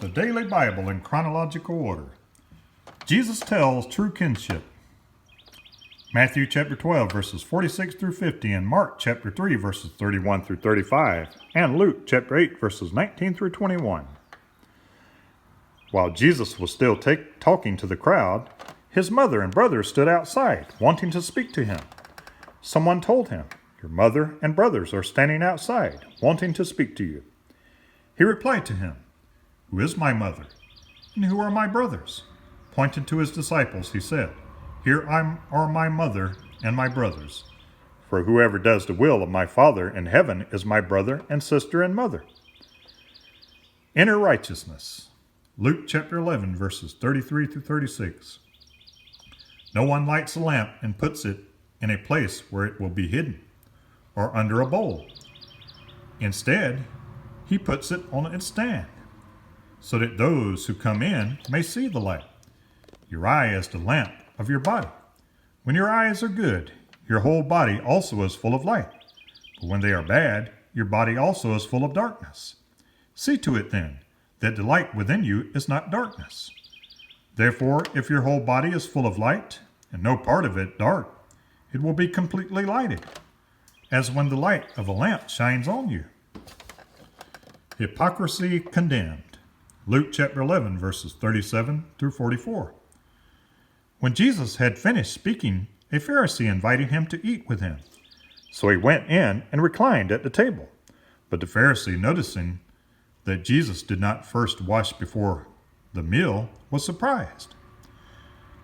The Daily Bible in chronological order. Jesus tells true kinship. Matthew chapter 12 verses 46 through 50 and Mark chapter 3 verses 31 through 35 and Luke chapter 8 verses 19 through 21. While Jesus was still talking to the crowd, his mother and brothers stood outside, wanting to speak to him. Someone told him, "Your mother and brothers are standing outside, wanting to speak to you." He replied to him, "Who is my mother? And who are my brothers?" Pointing to his disciples, he said, "Here are my mother and my brothers. For whoever does the will of my Father in heaven is my brother and sister and mother." Inner righteousness. Luke chapter 11, verses 33 through 36. No one lights a lamp and puts it in a place where it will be hidden, or under a bowl. Instead, he puts it on its stand, so that those who come in may see the light. Your eye is the lamp of your body. When your eyes are good, your whole body also is full of light. But when they are bad, your body also is full of darkness. See to it then, that the light within you is not darkness. Therefore, if your whole body is full of light, and no part of it dark, it will be completely lighted, as when the light of a lamp shines on you. Hypocrisy condemned. Luke chapter 11, verses 37 through 44. When Jesus had finished speaking, a Pharisee invited him to eat with him. So he went in and reclined at the table. But the Pharisee, noticing that Jesus did not first wash before the meal, was surprised.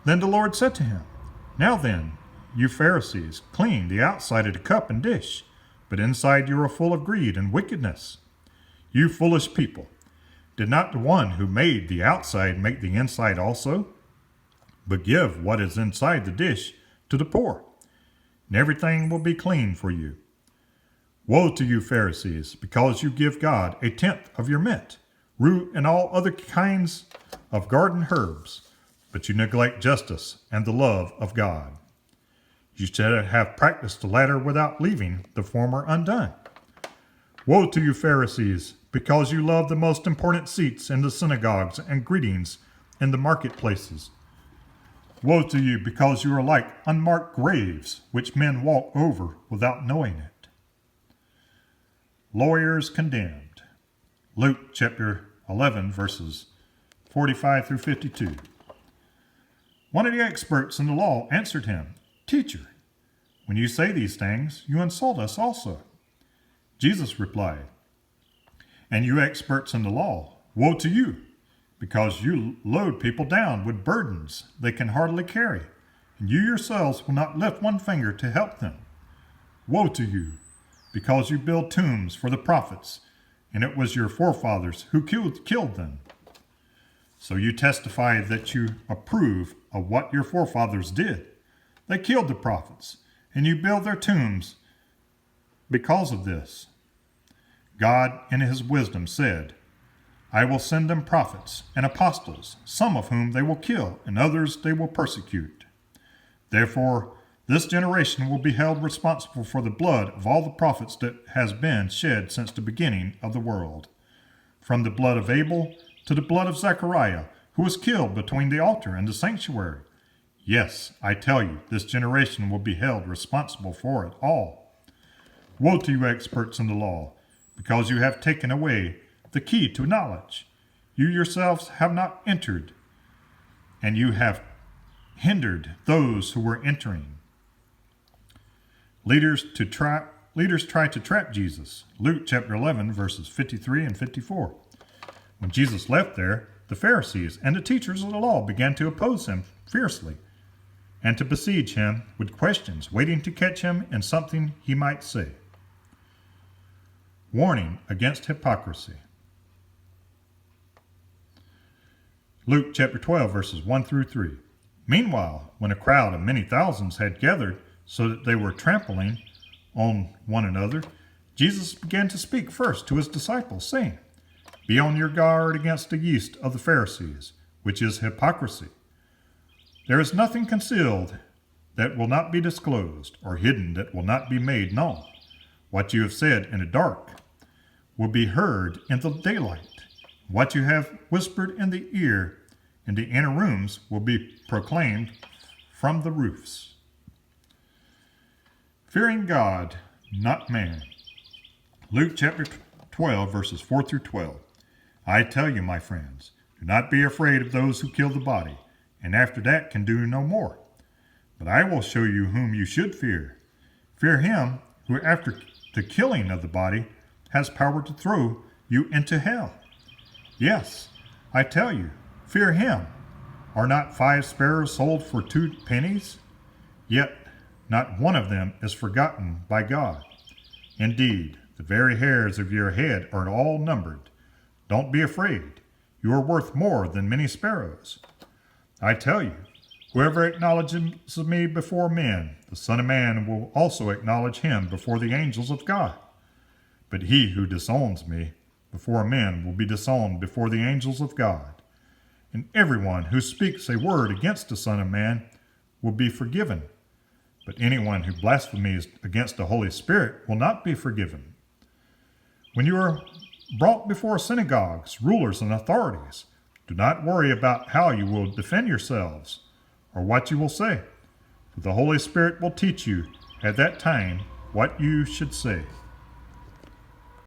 Then the Lord said to him, "Now then, you Pharisees, clean the outside of the cup and dish, but inside you are full of greed and wickedness. You foolish people, did not the one who made the outside make the inside also? But give what is inside the dish to the poor, and everything will be clean for you. Woe to you, Pharisees, because you give God a tenth of your mint, rue, and all other kinds of garden herbs, but you neglect justice and the love of God. You should have practiced the latter without leaving the former undone. Woe to you, Pharisees, because you love the most important seats in the synagogues and greetings in the marketplaces. Woe to you, because you are like unmarked graves, which men walk over without knowing it." Lawyers condemned. Luke chapter 11, verses 45 through 52. One of the experts in the law answered him, "Teacher, when you say these things, you insult us also." Jesus replied, "And you experts in the law, woe to you, because you load people down with burdens they can hardly carry, and you yourselves will not lift one finger to help them. Woe to you, because you build tombs for the prophets, and it was your forefathers who killed them. So you testify that you approve of what your forefathers did. They killed the prophets, and you build their tombs because of this. God, in his wisdom, said, 'I will send them prophets and apostles, some of whom they will kill, and others they will persecute. Therefore, this generation will be held responsible for the blood of all the prophets that has been shed since the beginning of the world, from the blood of Abel to the blood of Zechariah, who was killed between the altar and the sanctuary. Yes, I tell you, this generation will be held responsible for it all. Woe to you, experts in the law, because you have taken away the key to knowledge. You yourselves have not entered, and you have hindered those who were entering." Leaders try to trap Jesus. Luke chapter 11, verses 53 and 54. When Jesus left there, the Pharisees and the teachers of the law began to oppose him fiercely and to besiege him with questions, waiting to catch him in something he might say. Warning against hypocrisy. Luke chapter 12, verses 1 through 3. Meanwhile, when a crowd of many thousands had gathered so that they were trampling on one another, Jesus began to speak first to his disciples, saying, "Be on your guard against the yeast of the Pharisees, which is hypocrisy. There is nothing concealed that will not be disclosed, or hidden that will not be made known. What you have said in the dark will be heard in the daylight. What you have whispered in the ear in the inner rooms will be proclaimed from the roofs. Fearing God, not man. Luke chapter 12, verses 4 through 12. I tell you, my friends, do not be afraid of those who kill the body, and after that can do no more. But I will show you whom you should fear. Fear him who, after the killing of the body, has power to throw you into hell. Yes, I tell you, fear him. Are not 5 sparrows sold for 2 pennies? Yet not one of them is forgotten by God. Indeed, the very hairs of your head are all numbered. Don't be afraid. You are worth more than many sparrows. I tell you, whoever acknowledges me before men, the Son of Man will also acknowledge him before the angels of God. But he who disowns me before men will be disowned before the angels of God. And everyone who speaks a word against the Son of Man will be forgiven. But anyone who blasphemes against the Holy Spirit will not be forgiven. When you are brought before synagogues, rulers, and authorities, do not worry about how you will defend yourselves or what you will say, for the Holy Spirit will teach you at that time what you should say.